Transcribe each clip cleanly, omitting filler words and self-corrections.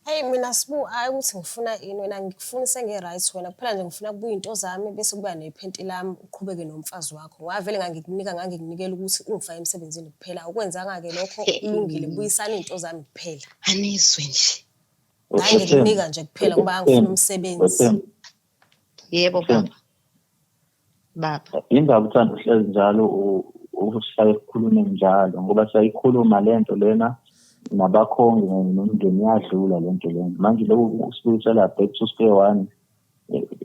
Hey mina Sibu, hayi ukuthi ngifuna ini wena ngikufuna senge-right wena kuphela nje ngifuna kubuya into zami bese kuba nephenti lami uqhubeke nomfazi wakho. Ngavele ngangikunikela ukuthi ungifake emsebenzini kuphela. Ukwenzanga-ke lokho kulungile buyisana into zami kuphela. Anizwe nje. Ngangikunika nje kuphela ngoba angifuna umsebenzi. Yebo baba. Baba. Indaba uthanda uhlezi njalo uhlale ukukhuluma njalo ngoba siyayikhuluma lento lena nabakhongi nomndeni yadlula lento lena manje lokhu usibuyisela back to square one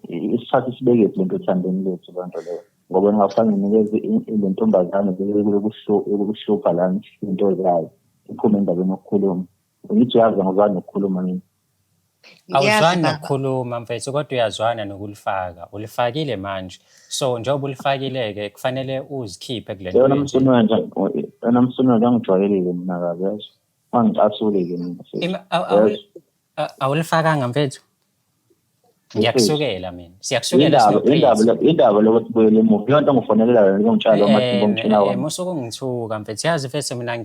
isithathe sibeke lento ethandeni lethu bantu leyo ngoba ngingafanga nginikeze le ntombazane yokuhlupha lana into zayo iphume endabeni yokukhuluma ngithi yazi ngozwana nokukhuluma mina awuzwani nokukhuluma mfethu kodwa uyazwana nokulifaka ulifakile manje so njengoba ulifakile-ke kufanele uzikhiphe kule nto yona msonwena angijwayelile mina kabi yazi angicasule-ke mina awulifakanga mfethu ngiyakusukela mina siyakusukela indaba lokuthi buyele emuva yonto ngifonelelayo ngomtshalo amathimba musuke ungithuka mfethu yazi mfethu mina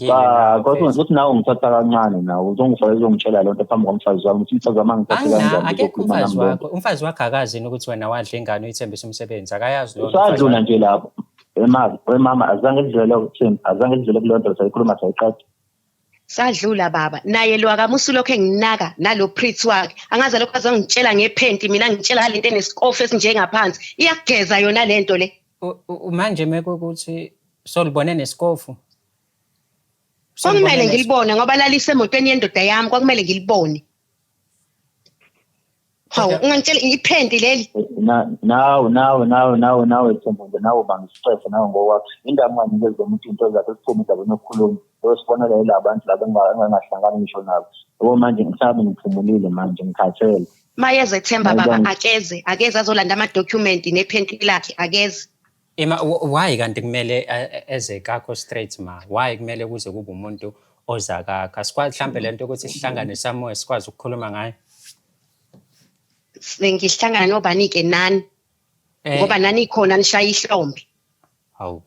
kodwa ukuthi nawe ungithatha kancane nawe uzongifaka uzongitshela lonto phambi komfazi wami ukuthi umfazi wami angithathe kanjani umfazi wakho akazini ukuthi wena wadla ingane uyithembisa umsebenzi akayazi lo sadlula nje lapho wemama azange lidlule kulonto sayikhuluma sayiqeda sadlula baba naye lo akamusu lokho enginaka nalo priest wakhe angaze lokho azongitshela ngephenti mina ngitshela ngalento enesikofu esinjengaphansi iyageza yona lento le manje mekuthi solibone nesikofu kwakumele ngilibone ngoba lalise emotweni yendoda yami kwakumele ngilibone hawu ungangitshela iphenti leli nawe Themba nawe bangistress nawe ngokwakho indaba nginikeze umuntu into zakhe siphume indaba nokukhuluma sibonela yilabantu laba engangahlangani ngisho nabo ngoba manje ngisabe ngiphumulile manje ngikhathele mayeze Themba baba akeze azolanda ama-document nephenti lakhe akeze why kanti kumele eze kakho straight ma why kumele kuze kube umuntu oza kakho asikwazi mhlambe lento ukuthi sihlangane somewhere sikwazi ukukhuluma ngayo sengihlangana nobani-ke nani ngoba nani khona nishaya ihlombe hawu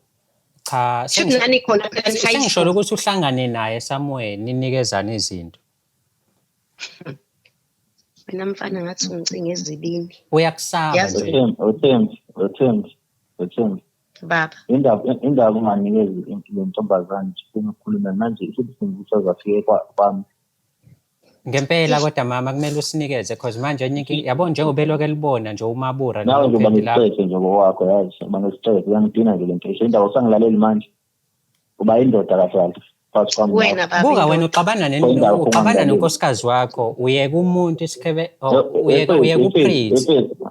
cha sengisho ukuthi uhlangane naye somewhere ninikezana izinto mina mfana ngathi ungicinga ezibini uyakusaba Themba baba indaba unganikezi le ntombazane ukukhuluma manje isibusiso zafike kwami ngempela kodwa mama kumele usinikeze because manje yabona njengoba eloke libona nje umabura nawe nje bangistress nje ngokwakho yazi bangistress uyangidina nje lento indaba usangilaleli manje uba indoda kahle wena baba buka wena uxabana nonkosikazi wakho uyeka umuntu isikhebe uyeka upriest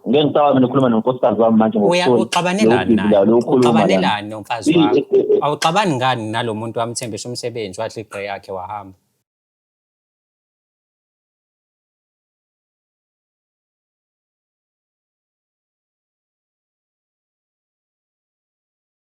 ngeke ngisaba mina ukukhuluma nonkosikazi wami manje uxabanelani naye uxabanelani nomfazi wakho awuxabani ngani nalo muntu wamthembisa umsebenzi wathi igqe yakhe wahamba